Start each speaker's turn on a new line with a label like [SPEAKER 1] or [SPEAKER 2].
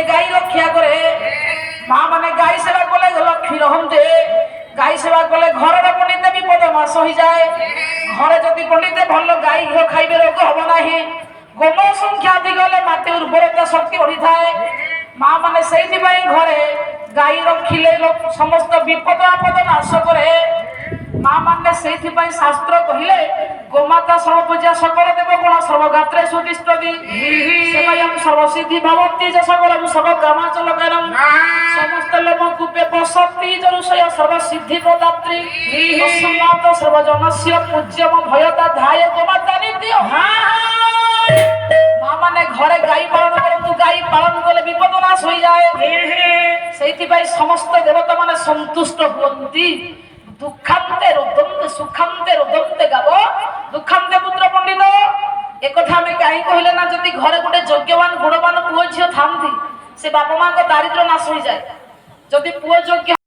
[SPEAKER 1] গাই রক্ষা করে মা মানে গাই সেবা কলে লক্ষ্মী রহন্তে গাই সেবা কলে ঘরের পণ্ডিতে বিপদ নাশ হয়ে যায় ঘরে যদি পণ্ডিতে ভাল গাই ঘিও খাইবে রোগ হব না গোম সংখ্যা ଅଧିକ ହେଲେ ମାଟି ଉର୍ବରତା ଶକ୍ତି ବଢିଥାଏ ମା ମାନେ ସେଇଥିପାଇଁ ଘରେ ଗାଈ ରଖିଲେ ସମସ୍ତ ବିପଦ ଆପଦ ନାଶ କରେ ମା ମାନେ ସେଇଥିପାଇଁ ଶାସ୍ତ୍ର କହିଲେ ଗୋମାତା ସର୍ବପୂଜା ସକଳ ଦେବ ଗୁଣ ସର୍ବଗାତ୍ରେ ସୁତିଷ୍ଠତି ସେବାୟଂ ସର୍ବସିଦ୍ଧି ଭବନ୍ତି ଯ ସକଳଂ ସର୍ବ କାମାଚଲକରଂ ସମସ୍ତ ଲୋମ କୂପେ ବସନ୍ତି ଜରୁଷୟ ସର୍ବସିଦ୍ଧି ପ୍ରଦାତ୍ରୀ ତସ୍ମାତ୍ ସର୍ବଜନସ୍ୟ ପୂଜ୍ୟମ ଭୟତା ଧାୟ ଗୋମାତା ନିତ୍ୟ মা মানে ঘরে গাই পালন করন্তু গাই পালন করলে বিপদ নাশ হয়ে যায় সেইথিপাই সমস্ত দেবতা মানে সন্তুষ্ট হুয়ন্তি দুঃখান্তে রোদন্তে সুখান্তে রোদন্তে গাব দুঃখান্তে পুত্র পণ্ডিত একথা আমি কাহি কহিলে না যদি ঘরে গোটে যোগ্যবান গুণবান পুয় ঝিও থান্তি সে বাপা মাঙ্ক দারিদ্র নাশ হয়ে যায় যদি পুয় যোগ্য